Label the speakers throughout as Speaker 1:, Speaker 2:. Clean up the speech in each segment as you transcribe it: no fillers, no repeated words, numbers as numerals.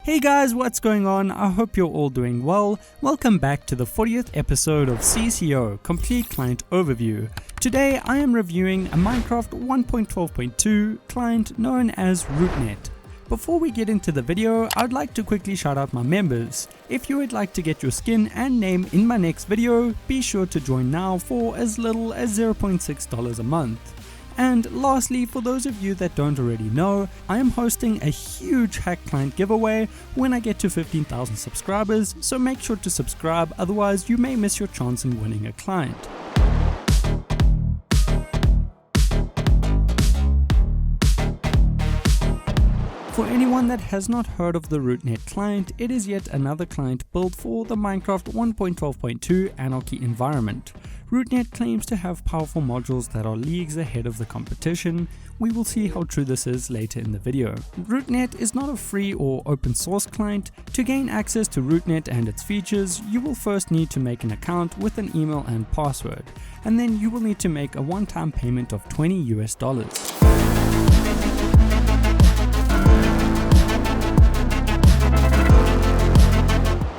Speaker 1: Hey guys, what's going on? I hope you're all doing well. Welcome back to the 40th episode of CCO, Complete Client Overview. Today I am reviewing a Minecraft 1.12.2 client known as Rootnet. Before we get into the video, I'd like to quickly shout out my members. If you would like to get your skin and name in my next video, be sure to join now for as little as $0.6 a month. And lastly, for those of you that don't already know, I am hosting a huge hack client giveaway when I get to 15,000 subscribers, so make sure to subscribe, otherwise you may miss your chance in winning a client. For anyone that has not heard of the Rootnet client, it is yet another client built for the Minecraft 1.12.2 Anarchy environment. Rootnet claims to have powerful modules that are leagues ahead of the competition. We will see how true this is later in the video. Rootnet is not a free or open source client. To gain access to Rootnet and its features, you will first need to make an account with an email and password, and then you will need to make a one-time payment of $20 US.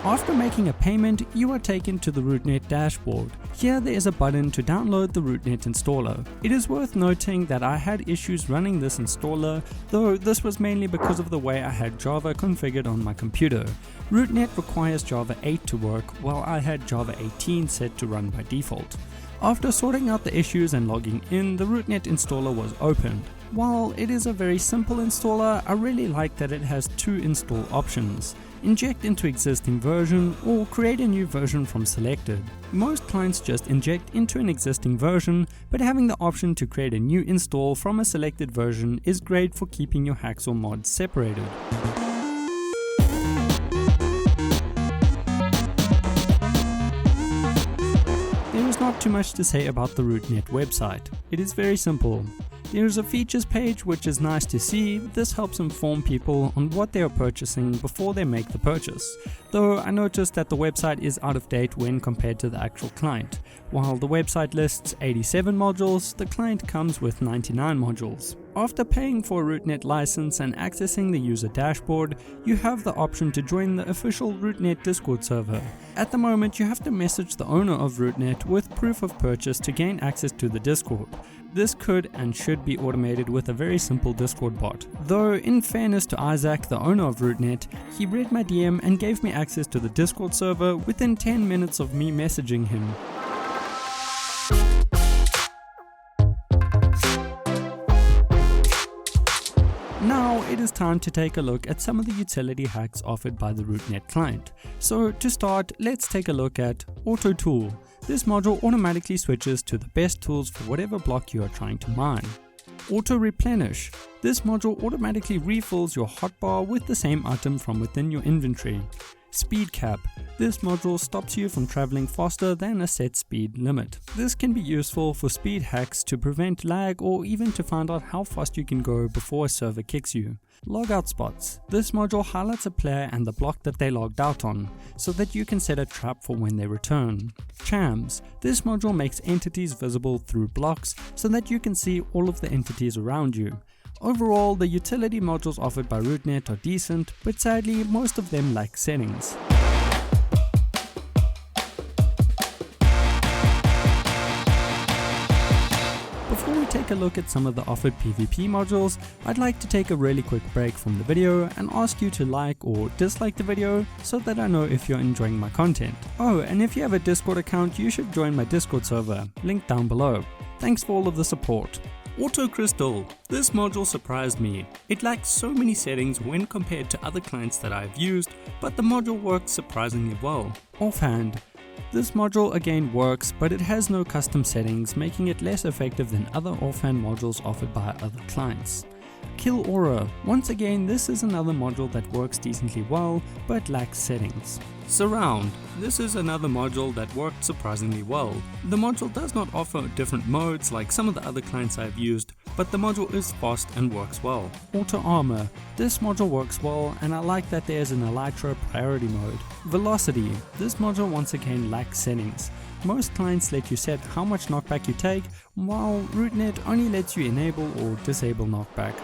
Speaker 1: After making a payment, you are taken to the Rootnet dashboard. Here there is a button to download the Rootnet installer. It is worth noting that I had issues running this installer, though this was mainly because of the way I had Java configured on my computer. Rootnet requires Java 8 to work, while I had Java 18 set to run by default. After sorting out the issues and logging in, the Rootnet installer was opened. While it is a very simple installer, I really like that it has two install options: inject into existing version or create a new version from selected. Most clients just inject into an existing version, but having the option to create a new install from a selected version is great for keeping your hacks or mods separated. There is not too much to say about the Rootnet website. It is very simple. There is a features page, which is nice to see. This helps inform people on what they are purchasing before they make the purchase, though I noticed that the website is out of date when compared to the actual client. While the website lists 87 modules, the client comes with 99 modules. After paying for a Rootnet license and accessing the user dashboard, you have the option to join the official Rootnet Discord server. At the moment, you have to message the owner of Rootnet with proof of purchase to gain access to the Discord. This could and should be automated with a very simple Discord bot. Though, in fairness to Isaac, the owner of Rootnet, he read my DM and gave me access to the Discord server within 10 minutes of me messaging him. Now it is time to take a look at some of the utility hacks offered by the Rootnet client. So to start, let's take a look at Auto Tool. This module automatically switches to the best tools for whatever block you are trying to mine. Auto Replenish. This module automatically refills your hotbar with the same item from within your inventory. Speed Cap. This module stops you from traveling faster than a set speed limit. This can be useful for speed hacks to prevent lag or even to find out how fast you can go before a server kicks you. Logout Spots. This module highlights a player and the block that they logged out on, so that you can set a trap for when they return. Chams. This module makes entities visible through blocks so that you can see all of the entities around you. Overall, the utility modules offered by Rootnet are decent, but sadly most of them lack settings. Before we take a look at some of the offered PvP modules, I'd like to take a really quick break from the video and ask you to like or dislike the video so that I know if you're enjoying my content. Oh, and if you have a Discord account, you should join my Discord server, link down below. Thanks for all of the support. Auto Crystal. This module surprised me. It lacks so many settings when compared to other clients that I've used, but the module works surprisingly well. Offhand. This module again works, but it has no custom settings, making it less effective than other offhand modules offered by other clients. Kill Aura. Once again, this is another module that works decently well, but lacks settings. Surround. This is another module that worked surprisingly well. The module does not offer different modes like some of the other clients I've used, but the module is fast and works well. Auto Armor. This module works well, and I like that there is an Elytra priority mode. Velocity. This module once again lacks settings. Most clients let you set how much knockback you take, while Rootnet only lets you enable or disable knockback.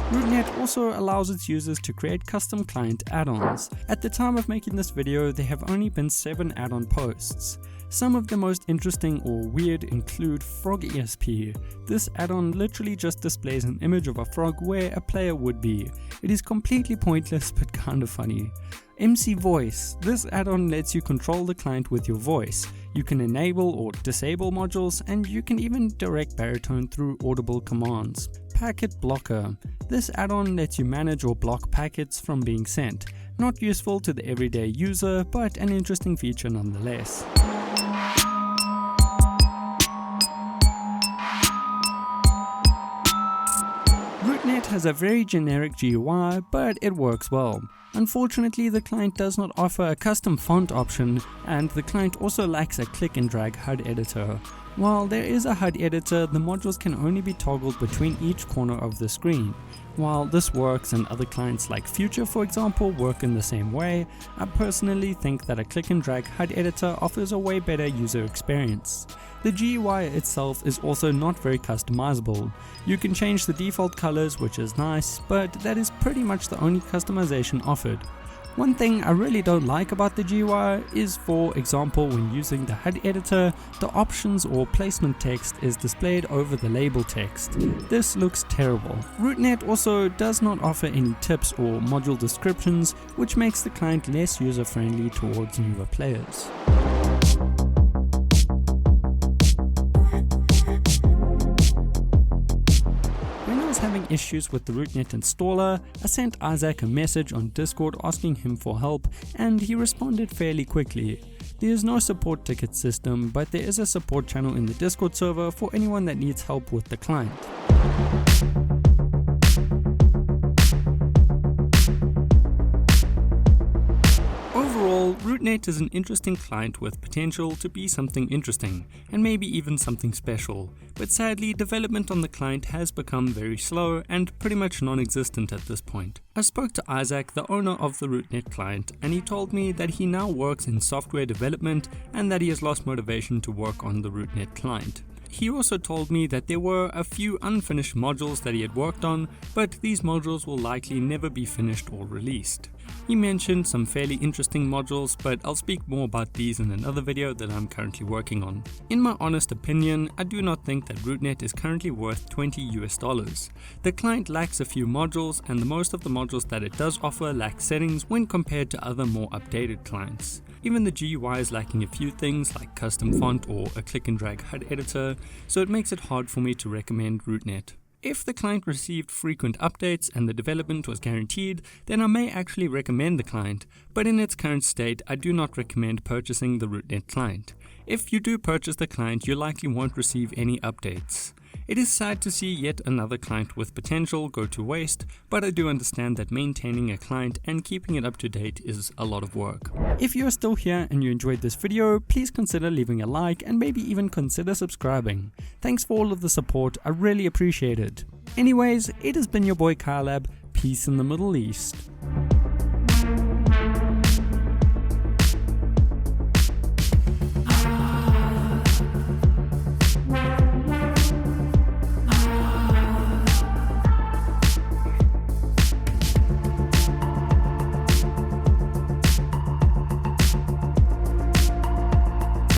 Speaker 1: Rootnet also allows its users to create custom client add-ons. At the time of making this video, there have only been 7 add-on posts. Some of the most interesting or weird include Frog ESP. This add-on literally just displays an image of a frog where a player would be. It is completely pointless but kinda funny. MC Voice. This add-on lets you control the client with your voice. You can enable or disable modules, and you can even direct baritone through audible commands. Packet Blocker. This add-on lets you manage or block packets from being sent. Not useful to the everyday user, but an interesting feature nonetheless. Rootnet has a very generic GUI, but it works well. Unfortunately, the client does not offer a custom font option, and the client also lacks a click and drag HUD editor. While there is a HUD editor, the modules can only be toggled between each corner of the screen. While this works and other clients like Future, for example, work in the same way, I personally think that a click and drag HUD editor offers a way better user experience. The GUI itself is also not very customizable. You can change the default colors, which is nice, but that is pretty much the only customization offered. One thing I really don't like about the GUI is, for example, when using the HUD editor, the options or placement text is displayed over the label text. This looks terrible. Rootnet also does not offer any tips or module descriptions, which makes the client less user-friendly towards newer players. Having issues with the Rootnet installer, I sent Isaac a message on Discord asking him for help, and he responded fairly quickly. There is no support ticket system, but there is a support channel in the Discord server for anyone that needs help with the client. Overall, Rootnet is an interesting client with potential to be something interesting, and maybe even something special, but sadly development on the client has become very slow and pretty much non-existent at this point. I spoke to Isaac, the owner of the Rootnet client, and he told me that he now works in software development and that he has lost motivation to work on the Rootnet client. He also told me that there were a few unfinished modules that he had worked on, but these modules will likely never be finished or released. He mentioned some fairly interesting modules, but I'll speak more about these in another video that I'm currently working on. In my honest opinion, I do not think that Rootnet is currently worth $20. The client lacks a few modules, and the most of the modules that it does offer lack settings when compared to other more updated clients. Even the GUI is lacking a few things like custom font or a click and drag HUD editor, so it makes it hard for me to recommend Rootnet. If the client received frequent updates and the development was guaranteed, then I may actually recommend the client, but in its current state I do not recommend purchasing the Rootnet client. If you do purchase the client, you likely won't receive any updates. It is sad to see yet another client with potential go to waste, but I do understand that maintaining a client and keeping it up to date is a lot of work. If you are still here and you enjoyed this video, please consider leaving a like and maybe even consider subscribing. Thanks for all of the support, I really appreciate it. Anyways, it has been your boy KiLAB, peace in the Middle East.